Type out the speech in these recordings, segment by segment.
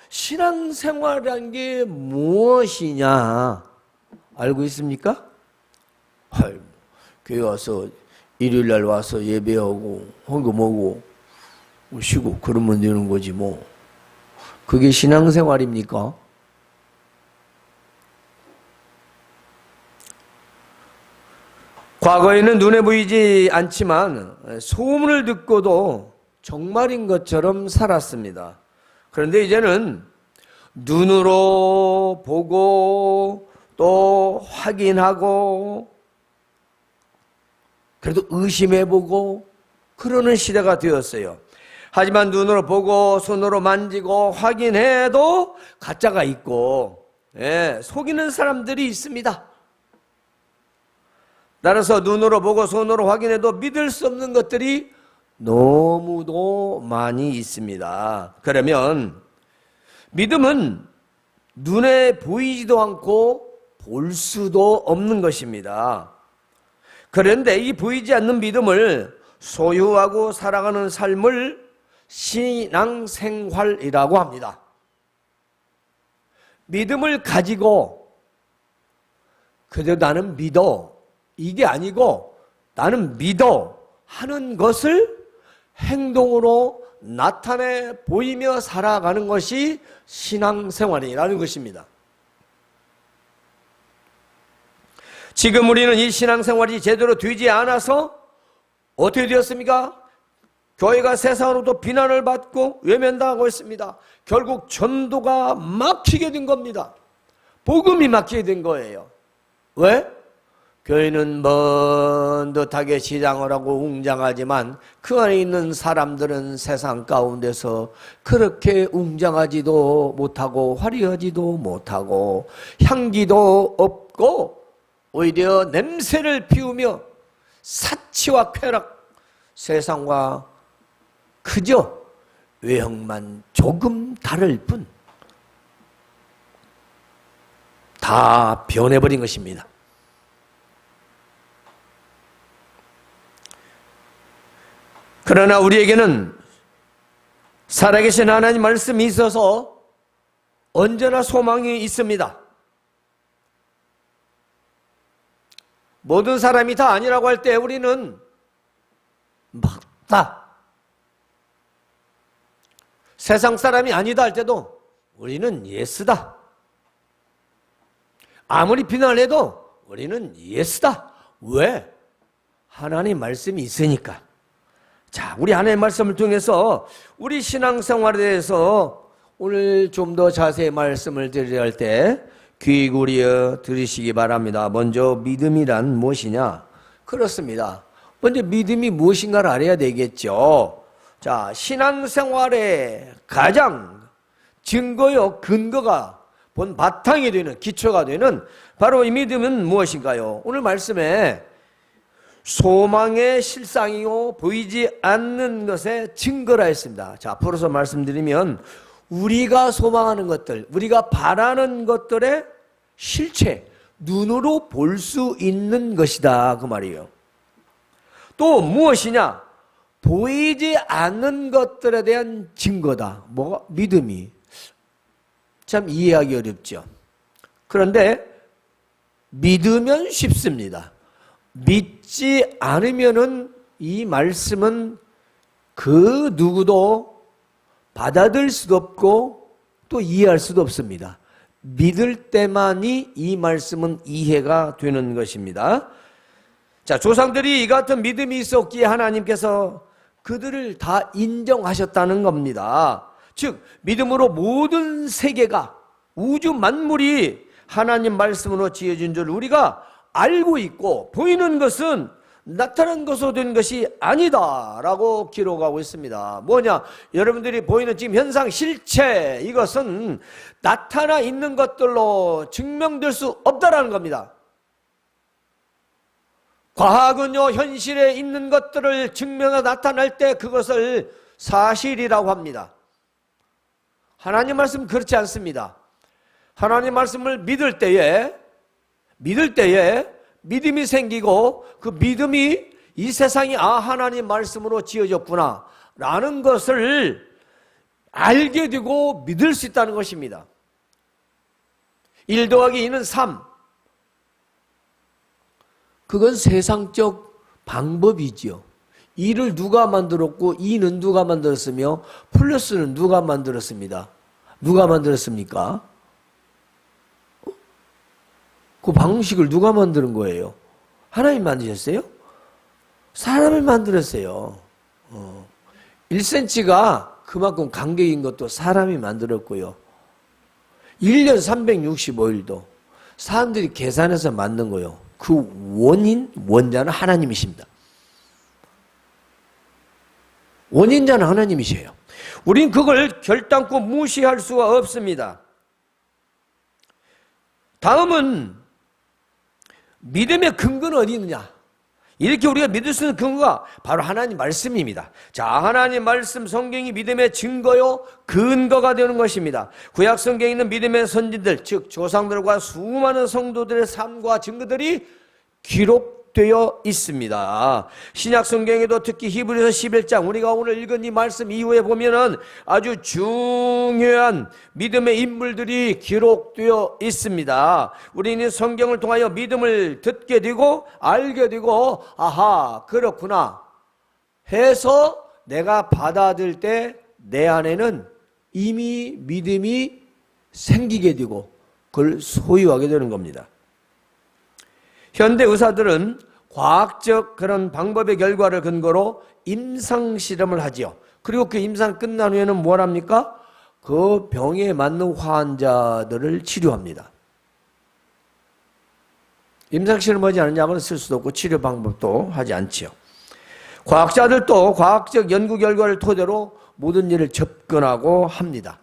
신앙생활이란 게 무엇이냐 알고 있습니까? 교회 와서 일요일날 와서 예배하고 헌금하고 쉬고 그러면 되는 거지 뭐. 그게 신앙생활입니까? 과거에는 눈에 보이지 않지만 소문을 듣고도 정말인 것처럼 살았습니다. 그런데 이제는 눈으로 보고 또 확인하고 그래도 의심해보고 그러는 시대가 되었어요. 하지만 눈으로 보고 손으로 만지고 확인해도 가짜가 있고 속이는 사람들이 있습니다. 따라서 눈으로 보고 손으로 확인해도 믿을 수 없는 것들이 너무도 많이 있습니다. 그러면 믿음은 눈에 보이지도 않고 볼 수도 없는 것입니다. 그런데 이 보이지 않는 믿음을 소유하고 살아가는 삶을 신앙생활이라고 합니다. 믿음을 가지고 그래도 나는 믿어 이게 아니고 나는 믿어 하는 것을 행동으로 나타내 보이며 살아가는 것이 신앙생활이라는 것입니다. 지금 우리는 이 신앙생활이 제대로 되지 않아서 어떻게 되었습니까? 교회가 세상으로부터 비난을 받고 외면당하고 있습니다. 결국 전도가 막히게 된 겁니다. 복음이 막히게 된 거예요. 왜? 교회는 먼 듯하게 시장을 하고 웅장하지만 그 안에 있는 사람들은 세상 가운데서 그렇게 웅장하지도 못하고 화려하지도 못하고 향기도 없고 오히려 냄새를 피우며 사치와 쾌락, 세상과 그저 외형만 조금 다를 뿐 다 변해버린 것입니다. 그러나 우리에게는 살아계신 하나님 말씀이 있어서 언제나 소망이 있습니다. 모든 사람이 다 아니라고 할 때 우리는 맞다. 세상 사람이 아니다 할 때도 우리는 예스다. 아무리 비난을 해도 우리는 예스다. 왜? 하나님 말씀이 있으니까. 자, 우리 하나님의 말씀을 통해서 우리 신앙생활에 대해서 오늘 좀 더 자세히 말씀을 드려야 할 때 귀 기울여 들으시기 바랍니다. 먼저 믿음이란 무엇이냐? 그렇습니다. 먼저 믿음이 무엇인가를 알아야 되겠죠. 자, 신앙생활의 가장 증거요 근거가 본 바탕이 되는 기초가 되는 바로 이 믿음은 무엇인가요? 오늘 말씀에 소망의 실상이요 보이지 않는 것의 증거라 했습니다. 자, 앞으로서 말씀드리면 우리가 소망하는 것들, 우리가 바라는 것들의 실체, 눈으로 볼 수 있는 것이다 그 말이에요. 또 무엇이냐? 보이지 않는 것들에 대한 증거다. 뭐가? 믿음이. 참 이해하기 어렵죠. 그런데 믿으면 쉽습니다. 믿지 않으면은 이 말씀은 그 누구도 받아들일 수도 없고 또 이해할 수도 없습니다. 믿을 때만이 이 말씀은 이해가 되는 것입니다. 자, 조상들이 이 같은 믿음이 있었기에 하나님께서 그들을 다 인정하셨다는 겁니다. 즉 믿음으로 모든 세계가 우주 만물이 하나님 말씀으로 지어진 줄 우리가 알고 있고 보이는 것은 나타난 것으로 된 것이 아니다 라고 기록하고 있습니다. 뭐냐? 여러분들이 보이는 지금 현상 실체 이것은 나타나 있는 것들로 증명될 수 없다라는 겁니다. 과학은요 현실에 있는 것들을 증명해 나타날 때 그것을 사실이라고 합니다. 하나님 말씀 그렇지 않습니다. 하나님 말씀을 믿을 때에 믿음이 생기고 그 믿음이 이 세상이 하나님 말씀으로 지어졌구나 라는 것을 알게 되고 믿을 수 있다는 것입니다. 1 더하기 2는 3. 그건 세상적 방법이지요. 2를 누가 만들었고 2는 누가 만들었으며 플러스는 누가 만들었습니다. 누가 만들었습니까? 그 방식을 누가 만드는 거예요? 하나님 만드셨어요? 사람을 만들었어요. 1cm가 그만큼 간격인 것도 사람이 만들었고요. 1년 365일도 사람들이 계산해서 만든 거예요. 그 원자는 하나님이십니다. 원인자는 하나님이세요. 우린 그걸 결단코 무시할 수가 없습니다. 다음은 믿음의 근거는 어디 있느냐? 이렇게 우리가 믿을 수 있는 근거가 바로 하나님 말씀입니다. 자, 하나님 말씀 성경이 믿음의 증거요 근거가 되는 것입니다. 구약 성경에 있는 믿음의 선지들, 즉 조상들과 수많은 성도들의 삶과 증거들이 기록되어 있습니다. 신약 성경에도 특히 히브리서 11장 우리가 오늘 읽은 이 말씀 이후에 보면은 아주 중요한 믿음의 인물들이 기록되어 있습니다. 우리는 성경을 통하여 믿음을 듣게 되고 알게 되고 아하 그렇구나 해서 내가 받아들일 때 내 안에는 이미 믿음이 생기게 되고 그걸 소유하게 되는 겁니다. 현대 의사들은 과학적 그런 방법의 결과를 근거로 임상실험을 하지요. 그리고 그 임상 끝난 후에는 뭘 합니까? 그 병에 맞는 환자들을 치료합니다. 임상실험하지 않은 약은 쓸 수도 없고 치료 방법도 하지 않지요. 과학자들도 과학적 연구 결과를 토대로 모든 일을 접근하고 합니다.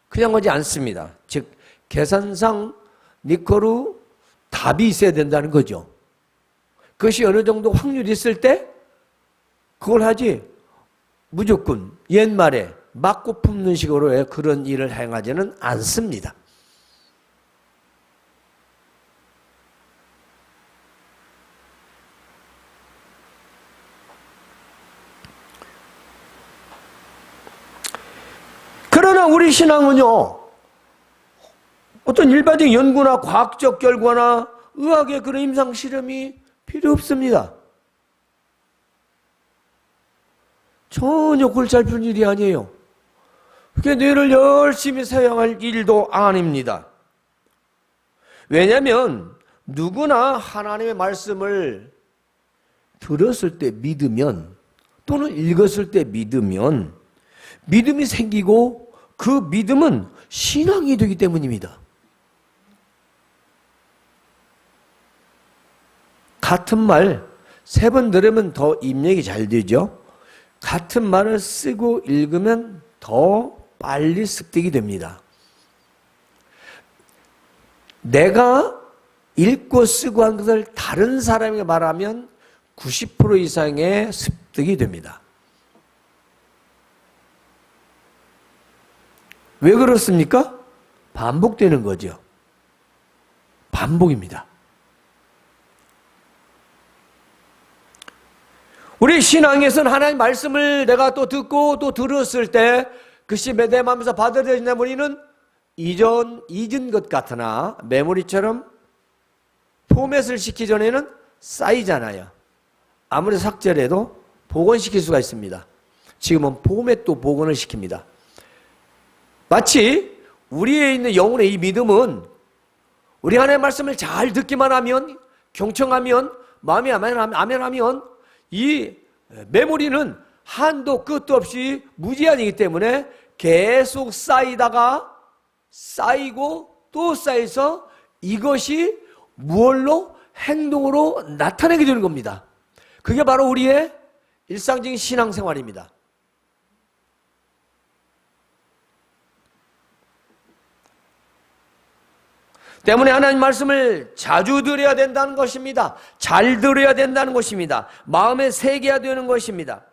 그냥 하지 않습니다. 즉 계산상 니코르 답이 있어야 된다는 거죠. 그것이 어느 정도 확률이 있을 때 그걸 하지 무조건 옛말에 맞고 품는 식으로 그런 일을 행하지는 않습니다. 그러나 우리 신앙은요, 어떤 일반적 연구나 과학적 결과나 의학의 그런 임상 실험이 필요 없습니다. 전혀 골치 아픈 일이 아니에요. 그게 뇌를 열심히 사용할 일도 아닙니다. 왜냐하면 누구나 하나님의 말씀을 들었을 때 믿으면 또는 읽었을 때 믿으면 믿음이 생기고 그 믿음은 신앙이 되기 때문입니다. 같은 말 3번 들으면 더 입력이 잘 되죠. 같은 말을 쓰고 읽으면 더 빨리 습득이 됩니다. 내가 읽고 쓰고 한 것을 다른 사람에게 말하면 90% 이상의 습득이 됩니다. 왜 그렇습니까? 반복되는 거죠. 반복입니다. 우리 신앙에서는 하나님 말씀을 내가 또 듣고 또 들었을 때 그것이 내 마음에서 받아들여진다면 우리는 잊은 것 같으나 메모리처럼 포맷을 시키기 전에는 쌓이잖아요. 아무리 삭제를 복원시킬 수가 있습니다. 지금은 포맷도 복원을 시킵니다. 마치 우리에 있는 영혼의 이 믿음은 우리 하나님의 말씀을 잘 듣기만 하면 경청하면 마음이 아멘하면 이 메모리는 한도 끝도 없이 무제한이기 때문에 계속 쌓이다가 쌓이고 또 쌓여서 이것이 무얼로 행동으로 나타내게 되는 겁니다. 그게 바로 우리의 일상적인 신앙생활입니다. 때문에 하나님 말씀을 자주 들어야 된다는 것입니다. 잘 들어야 된다는 것입니다. 마음에 새겨야 되는 것입니다.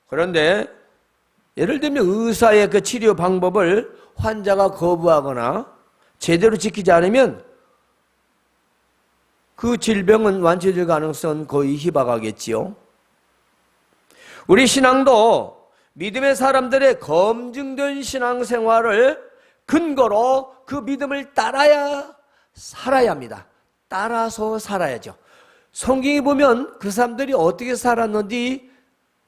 그런데 예를 들면 의사의 그 치료 방법을 환자가 거부하거나 제대로 지키지 않으면 그 질병은 완치될 가능성은 거의 희박하겠지요. 우리 신앙도 믿음의 사람들의 검증된 신앙생활을 근거로 그 믿음을 따라야 살아야 합니다. 따라서 살아야죠. 성경에 보면 그 사람들이 어떻게 살았는지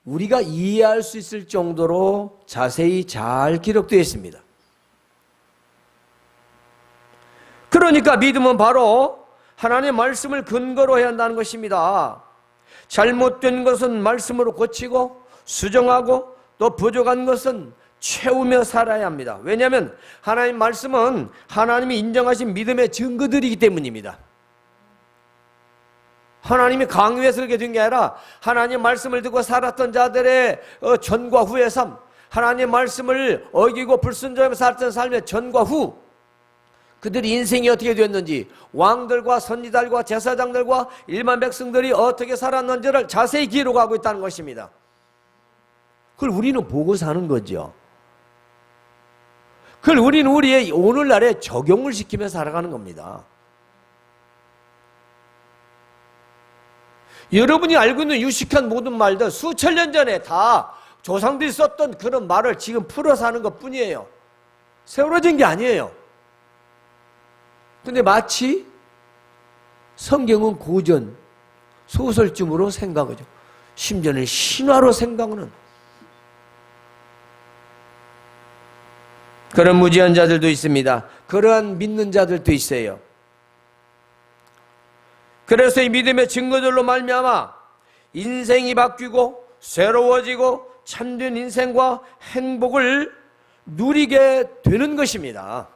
우리가 이해할 수 있을 정도로 자세히 잘 기록되어 있습니다. 그러니까 믿음은 바로 하나님의 말씀을 근거로 해야 한다는 것입니다. 잘못된 것은 말씀으로 고치고 수정하고 또 부족한 것은 채우며 살아야 합니다. 왜냐하면 하나님 말씀은 하나님이 인정하신 믿음의 증거들이기 때문입니다. 하나님이 강요해서 그렇게 된 게 아니라 하나님의 말씀을 듣고 살았던 자들의 전과 후의 삶, 하나님의 말씀을 어기고 불순종하며 살았던 삶의 전과 후, 그들의 인생이 어떻게 되었는지, 왕들과 선지자들과 제사장들과 일반 백성들이 어떻게 살았는지를 자세히 기록하고 있다는 것입니다. 그걸 우리는 보고 사는 거죠. 그걸 우리는 우리의 오늘날에 적용을 시키며 살아가는 겁니다. 여러분이 알고 있는 유식한 모든 말들 수천 년 전에 다 조상들이 썼던 그런 말을 지금 풀어서 하는 것 뿐이에요. 세워진 게 아니에요. 근데 마치 성경은 고전, 소설쯤으로 생각하죠. 심지어는 신화로 생각하는 그런 무지한 자들도 있습니다. 그러한 믿는 자들도 있어요. 그래서 이 믿음의 증거들로 말미암아 인생이 바뀌고 새로워지고 참된 인생과 행복을 누리게 되는 것입니다.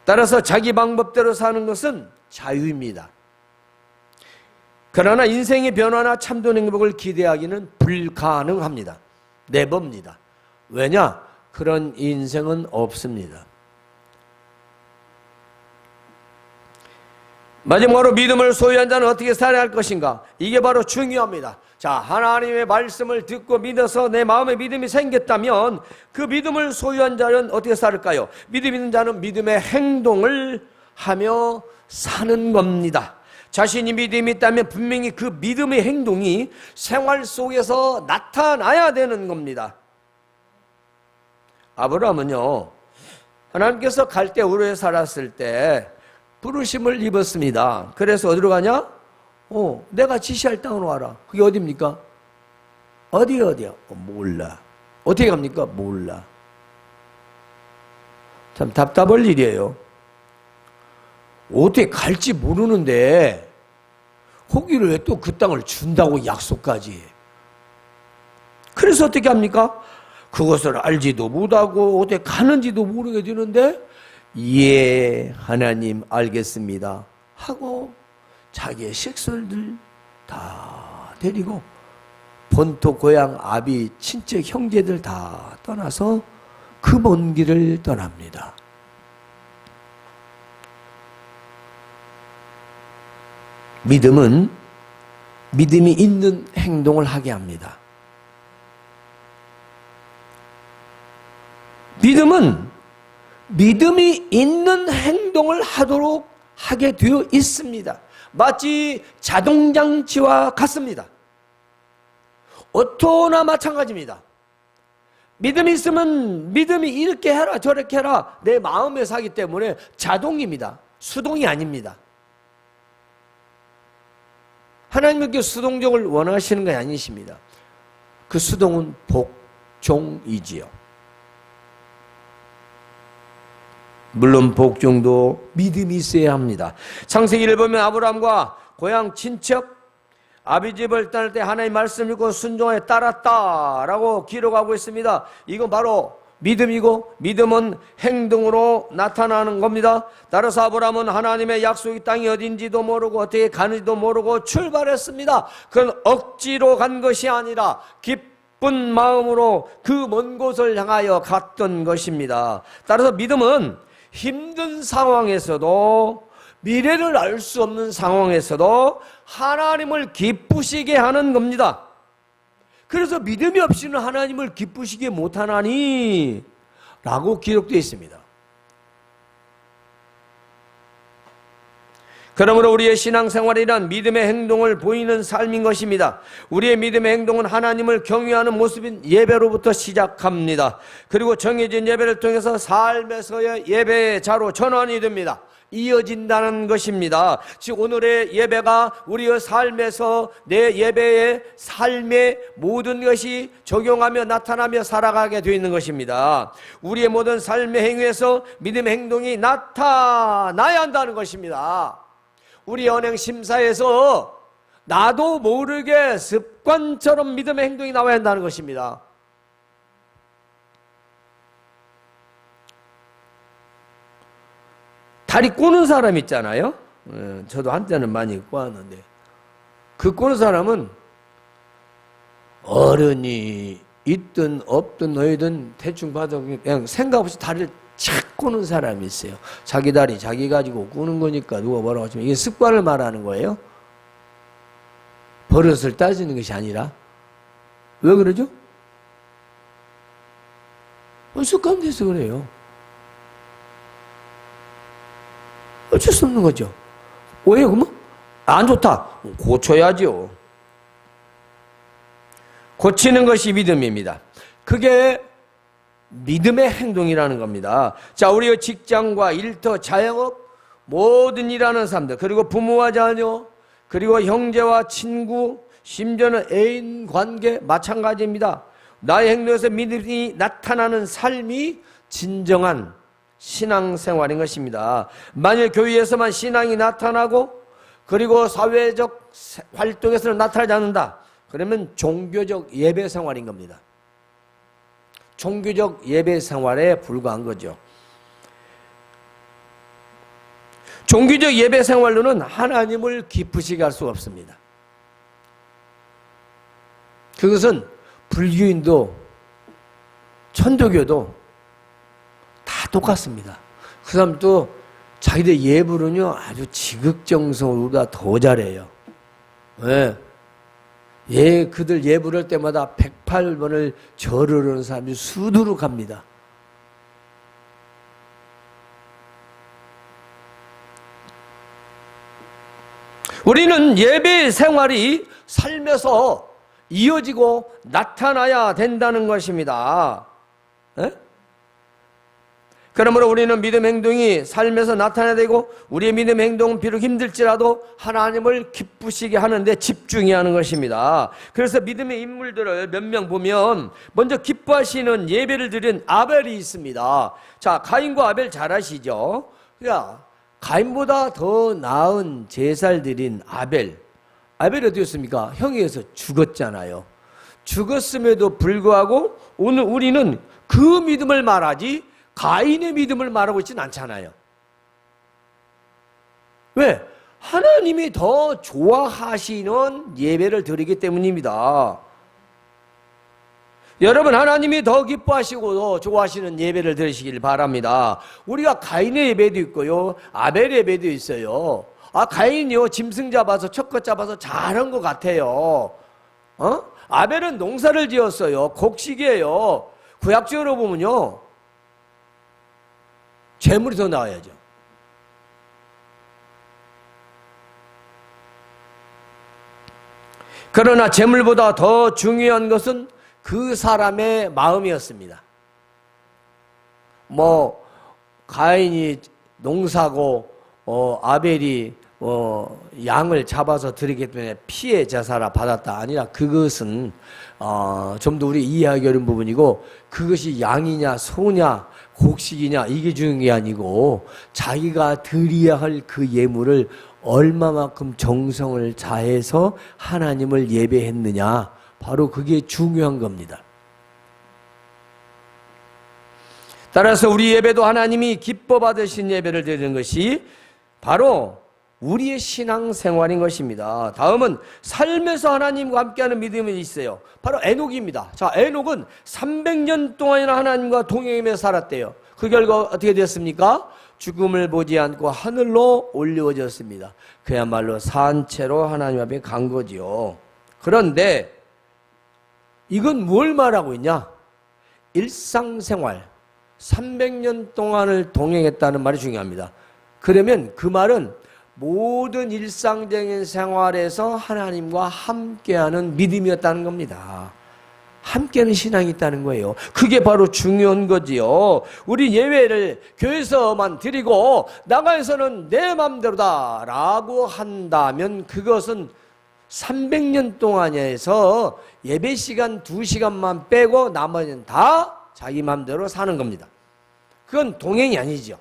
따라서 자기 방법대로 사는 것은 자유입니다. 그러나 인생의 변화나 참된 행복을 기대하기는 불가능합니다. 내봅니다. 왜냐? 그런 인생은 없습니다. 마지막으로 믿음을 소유한 자는 어떻게 살아야 할 것인가? 이게 바로 중요합니다. 자, 하나님의 말씀을 듣고 믿어서 내 마음에 믿음이 생겼다면 그 믿음을 소유한 자는 어떻게 살을까요? 믿음 있는 자는 믿음의 행동을 하며 사는 겁니다. 자신이 믿음이 있다면 분명히 그 믿음의 행동이 생활 속에서 나타나야 되는 겁니다. 아브라함은요, 하나님께서 갈대우르에 살았을 때 부르심을 입었습니다. 그래서 어디로 가냐? 내가 지시할 땅으로 와라. 그게 어디입니까? 어디야? 몰라. 어떻게 갑니까? 몰라. 참 답답할 일이에요. 어떻게 갈지 모르는데 거기를 왜 또 그 땅을 준다고 약속까지 해? 그래서 어떻게 합니까? 그것을 알지도 못하고 어떻게 가는지도 모르게 되는데 예, 하나님 알겠습니다 하고 자기의 식솔들 다 데리고 본토 고향 아비 친척 형제들 다 떠나서 그 먼 길을 떠납니다. 믿음은 믿음이 있는 행동을 하게 합니다. 믿음은 믿음이 있는 행동을 하도록 하게 되어 있습니다. 마치 자동장치와 같습니다. 오토나 마찬가지입니다. 믿음이 있으면 믿음이 이렇게 해라 저렇게 해라 내 마음에 사기 때문에 자동입니다. 수동이 아닙니다. 하나님께 수동적을 원하시는 게 아니십니다. 그 수동은 복종이지요. 물론 복종도 믿음이 있어야 합니다. 창세기를 보면 아브라함과 고향 친척 아비집을 떠날 때 하나님 말씀 읽고 순종하여 따랐다라고 기록하고 있습니다. 이건 바로 믿음이고 믿음은 행동으로 나타나는 겁니다. 따라서 아브라함은 하나님의 약속의 땅이 어딘지도 모르고 어떻게 가는지도 모르고 출발했습니다. 그건 억지로 간 것이 아니라 기쁜 마음으로 그 먼 곳을 향하여 갔던 것입니다. 따라서 믿음은 힘든 상황에서도 미래를 알 수 없는 상황에서도 하나님을 기쁘시게 하는 겁니다. 그래서 믿음이 없이는 하나님을 기쁘시게 못하나니 라고 기록되어 있습니다. 그러므로 우리의 신앙생활이란 믿음의 행동을 보이는 삶인 것입니다. 우리의 믿음의 행동은 하나님을 경외하는 모습인 예배로부터 시작합니다. 그리고 정해진 예배를 통해서 삶에서의 예배의 자로 전환이 됩니다. 이어진다는 것입니다. 즉 오늘의 예배가 우리의 삶에서 내 예배의 삶의 모든 것이 적용하며 나타나며 살아가게 되어 있는 것입니다. 우리의 모든 삶의 행위에서 믿음의 행동이 나타나야 한다는 것입니다. 우리 연행 심사에서 나도 모르게 습관처럼 믿음의 행동이 나와야 한다는 것입니다. 다리 꼬는 사람 있잖아요. 저도 한때는 많이 꼬았는데 그 꼬는 사람은 어른이 있든 없든 너희든 대충 봐도 그냥 생각 없이 다리를 착 꼬는 사람이 있어요. 자기 다리 자기 가지고 꼬는 거니까 누가 뭐라고 하지만 이게 습관을 말하는 거예요. 버릇을 따지는 것이 아니라. 왜 그러죠? 습관돼서 그래요. 어쩔 수 없는 거죠. 왜요? 그러면 안 좋다. 고쳐야죠. 고치는 것이 믿음입니다. 그게 믿음의 행동이라는 겁니다. 자, 우리의 직장과 일터, 자영업, 모든 일하는 사람들, 그리고 부모와 자녀, 그리고 형제와 친구, 심지어는 애인 관계 마찬가지입니다. 나의 행동에서 믿음이 나타나는 삶이 진정한 신앙생활인 것입니다. 만일 교회에서만 신앙이 나타나고 그리고 사회적 활동에서는 나타나지 않는다. 그러면 종교적 예배생활인 겁니다. 종교적 예배생활에 불과한 거죠. 종교적 예배생활로는 하나님을 기쁘시게 할 수가 없습니다. 그것은 불교인도 천도교도 다 똑같습니다. 그 사람도 자기들 예불은요 아주 지극정성으로 더 잘해요. 왜? 그들 예불할 때마다 108번을 절을 하는 사람이 수두룩합니다. 우리는 예배 생활이 삶에서 이어지고 나타나야 된다는 것입니다. 그러므로 우리는 믿음 행동이 삶에서 나타나야 되고 우리의 믿음 행동은 비록 힘들지라도 하나님을 기쁘시게 하는데 집중해야 하는 것입니다. 그래서 믿음의 인물들을 몇 명 보면 먼저 기뻐하시는 예배를 드린 아벨이 있습니다. 자, 가인과 아벨 잘 아시죠? 그러니까 가인보다 더 나은 제사를 드린 아벨이 어떻습니까? 형에 의해서 죽었잖아요. 죽었음에도 불구하고 오늘 우리는 그 믿음을 말하지 가인의 믿음을 말하고 있지는 않잖아요. 왜? 하나님이 더 좋아하시는 예배를 드리기 때문입니다. 여러분, 하나님이 더 기뻐하시고 더 좋아하시는 예배를 드리시길 바랍니다. 우리가 가인의 예배도 있고요, 아벨의 예배도 있어요. 가인이요 짐승 잡아서 척것 잡아서 잘한 것 같아요. 아벨은 농사를 지었어요. 곡식이에요. 구약적으로 보면요 재물이 더 나와야죠. 그러나 재물보다 더 중요한 것은 그 사람의 마음이었습니다. 가인이 농사고 아벨이 양을 잡아서 드리기 때문에 피해 제사라 받았다 아니라 그것은 좀 더 우리 이해하기 어려운 부분이고 그것이 양이냐 소냐 곡식이냐 이게 중요한 게 아니고 자기가 드려야 할 그 예물을 얼마만큼 정성을 다해서 하나님을 예배했느냐 바로 그게 중요한 겁니다. 따라서 우리 예배도 하나님이 기뻐 받으신 예배를 드리는 것이 바로 우리의 신앙생활인 것입니다. 다음은 삶에서 하나님과 함께하는 믿음이 있어요. 바로 에녹입니다. 자, 에녹은 300년 동안이나 하나님과 동행하며 살았대요. 그 결과 어떻게 됐습니까? 죽음을 보지 않고 하늘로 올려졌습니다. 그야말로 산채로 하나님 앞에 간 거지요. 그런데 이건 뭘 말하고 있냐? 일상생활 300년 동안을 동행했다는 말이 중요합니다. 그러면 그 말은 모든 일상적인 생활에서 하나님과 함께하는 믿음이었다는 겁니다. 함께하는 신앙이 있다는 거예요. 그게 바로 중요한 거지요. 우리 예배를 교회에서만 드리고 나가서는 내 맘대로다 라고 한다면 그것은 300년 동안에서 예배 시간 2시간만 빼고 나머지는 다 자기 맘대로 사는 겁니다. 그건 동행이 아니죠.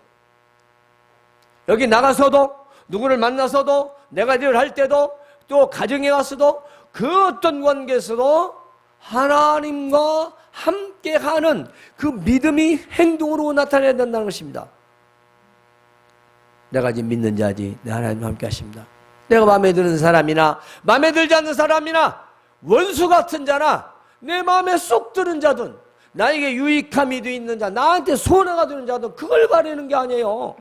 여기 나가서도 누구를 만나서도 내가 일을 할 때도 또 가정에 가서도 그 어떤 관계에서도 하나님과 함께하는 그 믿음이 행동으로 나타나야 된다는 것입니다. 내가 지금 믿는 자지 내 하나님과 함께 하십니다. 내가 마음에 드는 사람이나 마음에 들지 않는 사람이나 원수 같은 자나 내 마음에 쏙 드는 자든 나에게 유익함이 있는 자 나한테 손해가 되는 자든 그걸 바라는 게 아니에요.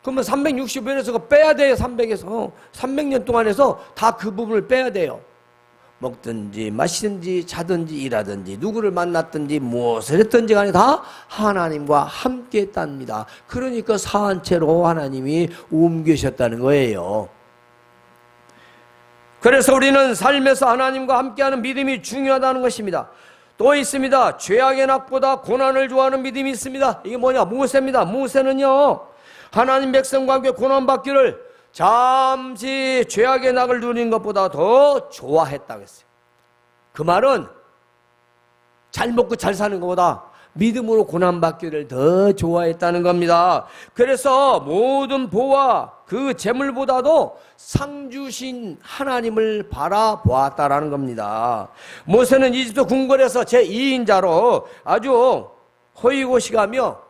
그러면 365일에서 그거 빼야 돼요. 300에서 300년 동안에서 다 그 부분을 빼야 돼요. 먹든지 마시든지 자든지 일하든지 누구를 만났든지 무엇을 했든지 간에 다 하나님과 함께 했답니다. 그러니까 사한 채로 하나님이 옮기셨다는 거예요. 그래서 우리는 삶에서 하나님과 함께하는 믿음이 중요하다는 것입니다. 또 있습니다. 죄악의 낙보다 고난을 좋아하는 믿음이 있습니다. 이게 뭐냐? 모세입니다. 모세는요 하나님 백성과 함께 고난받기를 잠시 죄악의 낙을 누리는 것보다 더 좋아했다고 했어요. 그 말은 잘 먹고 잘 사는 것보다 믿음으로 고난받기를 더 좋아했다는 겁니다. 그래서 모든 보화 그 재물보다도 상 주신 하나님을 바라보았다라는 겁니다. 모세는 이집트 궁궐에서 제2인자로 아주 호의고시가며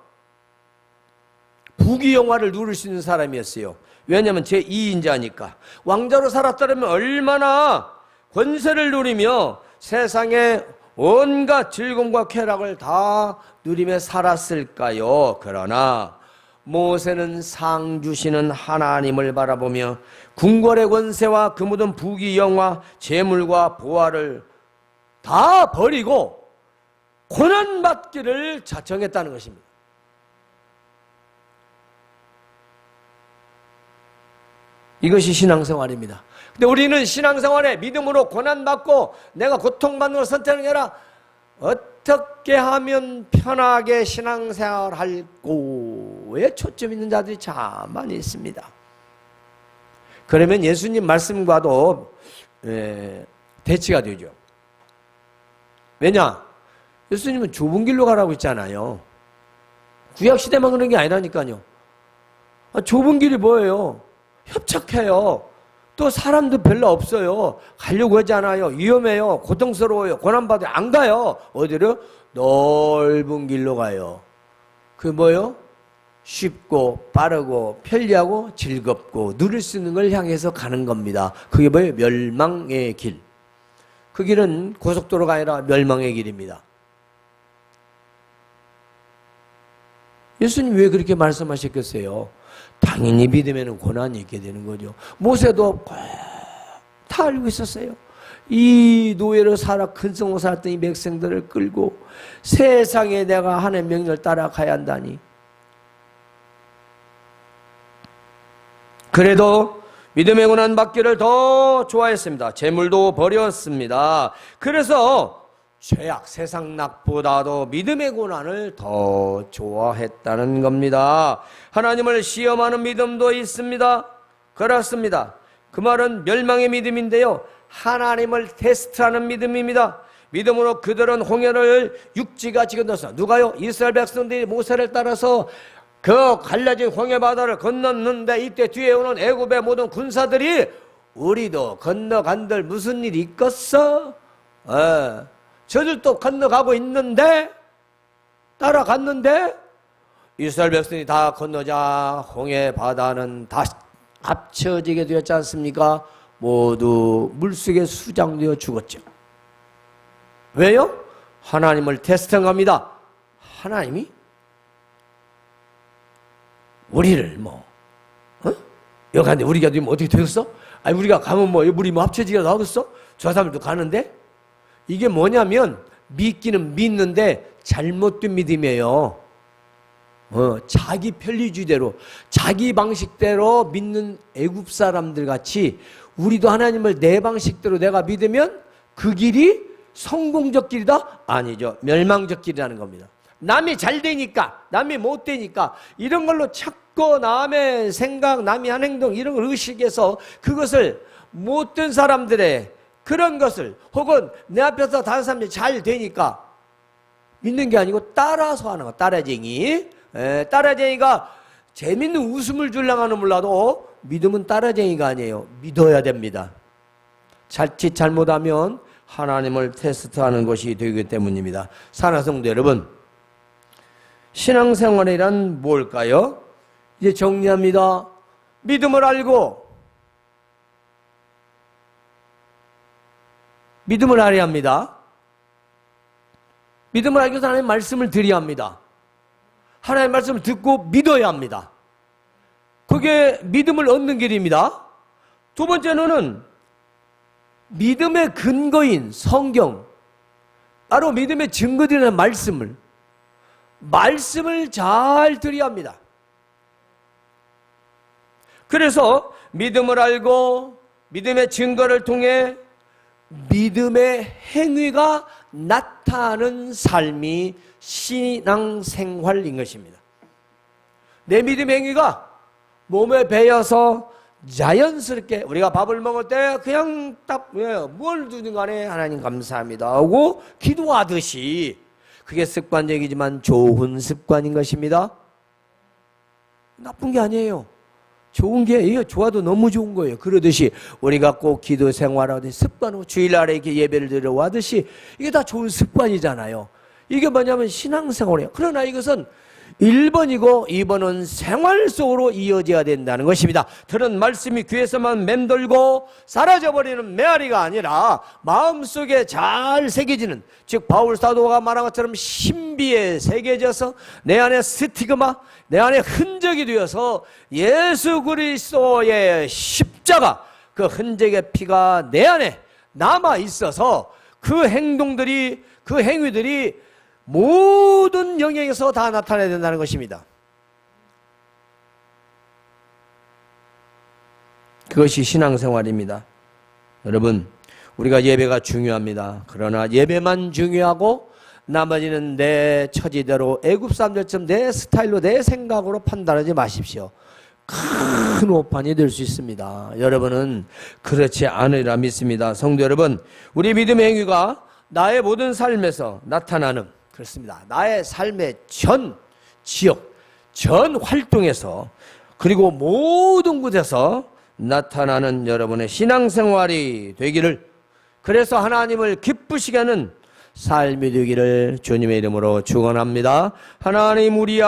부귀영화를 누릴 수 있는 사람이었어요. 왜냐하면 제2인자니까. 왕자로 살았다면 얼마나 권세를 누리며 세상의 온갖 즐거움과 쾌락을 다 누리며 살았을까요? 그러나 모세는 상 주시는 하나님을 바라보며 궁궐의 권세와 그 모든 부귀영화, 재물과 보화를 다 버리고 고난받기를 자청했다는 것입니다. 이것이 신앙생활입니다. 근데 우리는 신앙생활에 믿음으로 고난받고 내가 고통받는 걸 선택하는 게 아니라 어떻게 하면 편하게 신앙생활할고에 초점 있는 자들이 참 많이 있습니다. 그러면 예수님 말씀과도 대치가 되죠. 왜냐? 예수님은 좁은 길로 가라고 했잖아요. 구약시대만 그런 게 아니라니까요. 좁은 길이 뭐예요? 협착해요. 또 사람도 별로 없어요. 가려고 하지 않아요. 위험해요. 고통스러워요. 고난받아요. 안 가요. 어디로? 넓은 길로 가요. 그 뭐요? 쉽고 빠르고 편리하고 즐겁고 누릴 수 있는 걸 향해서 가는 겁니다. 그게 뭐예요? 멸망의 길. 그 길은 고속도로가 아니라 멸망의 길입니다. 예수님 왜 그렇게 말씀하셨겠어요? 당연히 믿음에는 고난이 있게 되는 거죠. 모세도 다 알고 있었어요. 이 노예로 살아 근성으로 살았던 이 백성들을 끌고 세상에 내가 하나님의 명령을 따라가야 한다니. 그래도 믿음의 고난 받기를 더 좋아했습니다. 재물도 버렸습니다. 그래서 죄악, 세상 낙보다도 믿음의 고난을 더 좋아했다는 겁니다. 하나님을 시험하는 믿음도 있습니다. 그렇습니다. 그 말은 멸망의 믿음인데요. 하나님을 테스트하는 믿음입니다. 믿음으로 그들은 홍해를 육지같이 건넜어. 누가요? 이스라엘 백성들이 모세를 따라서 그 갈라진 홍해 바다를 건넜는데 이때 뒤에 오는 애굽의 모든 군사들이 우리도 건너간들 무슨 일이 있겠어? 저들도 건너가고 있는데 따라갔는데 이스라엘 백성이 다 건너자 홍해 바다는 다 합쳐지게 되었지 않습니까? 모두 물속에 수장되어 죽었죠. 왜요? 하나님을 테스트한 겁니다. 하나님이 우리를 여기 갔는데 우리가 되면 어떻게 되겠어? 아니 우리가 가면 우리 합쳐지기라도 하겠어? 저 사람들도 가는데? 이게 뭐냐면 믿기는 믿는데 잘못된 믿음이에요. 자기 편리주의대로 자기 방식대로 믿는 애굽 사람들 같이 우리도 하나님을 내 방식대로 내가 믿으면 그 길이 성공적 길이다? 아니죠. 멸망적 길이라는 겁니다. 남이 잘 되니까, 남이 못 되니까 이런 걸로 찾고 남의 생각, 남이 한 행동 이런 걸 의식해서 그것을 못된 사람들의 그런 것을 혹은 내 앞에서 다른 사람들이 잘 되니까 믿는 게 아니고 따라서 하는 거. 따라쟁이. 따라쟁이가 재밌는 웃음을 주려고 하는 몰라도 믿음은 따라쟁이가 아니에요. 믿어야 됩니다. 자칫 잘못하면 하나님을 테스트하는 것이 되기 때문입니다. 사랑하는 성도 여러분, 신앙생활이란 뭘까요? 이제 정리합니다. 믿음을 알고 믿음을 알아야 합니다. 믿음을 알기 위해서 하나님의 말씀을 드려야 합니다. 하나님의 말씀을 듣고 믿어야 합니다. 그게 믿음을 얻는 길입니다. 두 번째는 믿음의 근거인 성경, 바로 믿음의 증거되는 말씀을 잘 드려야 합니다. 그래서 믿음을 알고 믿음의 증거를 통해 믿음의 행위가 나타나는 삶이 신앙생활인 것입니다. 내 믿음의 행위가 몸에 배어서 자연스럽게 우리가 밥을 먹을 때 그냥 딱 뭘 두든 간에 하나님 감사합니다 하고 기도하듯이 그게 습관적이지만 좋은 습관인 것입니다. 나쁜 게 아니에요. 좋은 게, 이게 좋아도 너무 좋은 거예요. 그러듯이 우리가 꼭 기도 생활하듯이 습관으로 주일날에 이렇게 예배를 드리러 하듯이 이게 다 좋은 습관이잖아요. 이게 뭐냐면 신앙생활이에요. 그러나 이것은 1번이고 2번은 생활 속으로 이어져야 된다는 것입니다. 들은 말씀이 귀에서만 맴돌고 사라져버리는 메아리가 아니라 마음속에 잘 새겨지는, 즉 바울 사도가 말한 것처럼 신비에 새겨져서 내 안에 스티그마, 내 안에 흔적이 되어서 예수 그리스도의 십자가, 그 흔적의 피가 내 안에 남아 있어서 그 행동들이, 그 행위들이 모든 영역에서 다 나타나야 된다는 것입니다. 그것이 신앙생활입니다. 여러분, 우리가 예배가 중요합니다. 그러나 예배만 중요하고 나머지는 내 처지대로 애굽 사람들처럼 내 스타일로 내 생각으로 판단하지 마십시오. 큰 오판이 될 수 있습니다. 여러분은 그렇지 않으리라 믿습니다. 성도 여러분, 우리 믿음의 행위가 나의 모든 삶에서 나타나는, 그렇습니다, 나의 삶의 전 지역, 전 활동에서, 그리고 모든 곳에서 나타나는 여러분의 신앙생활이 되기를, 그래서 하나님을 기쁘시게 하는 삶이 되기를 주님의 이름으로 축원합니다. 하나님, 우리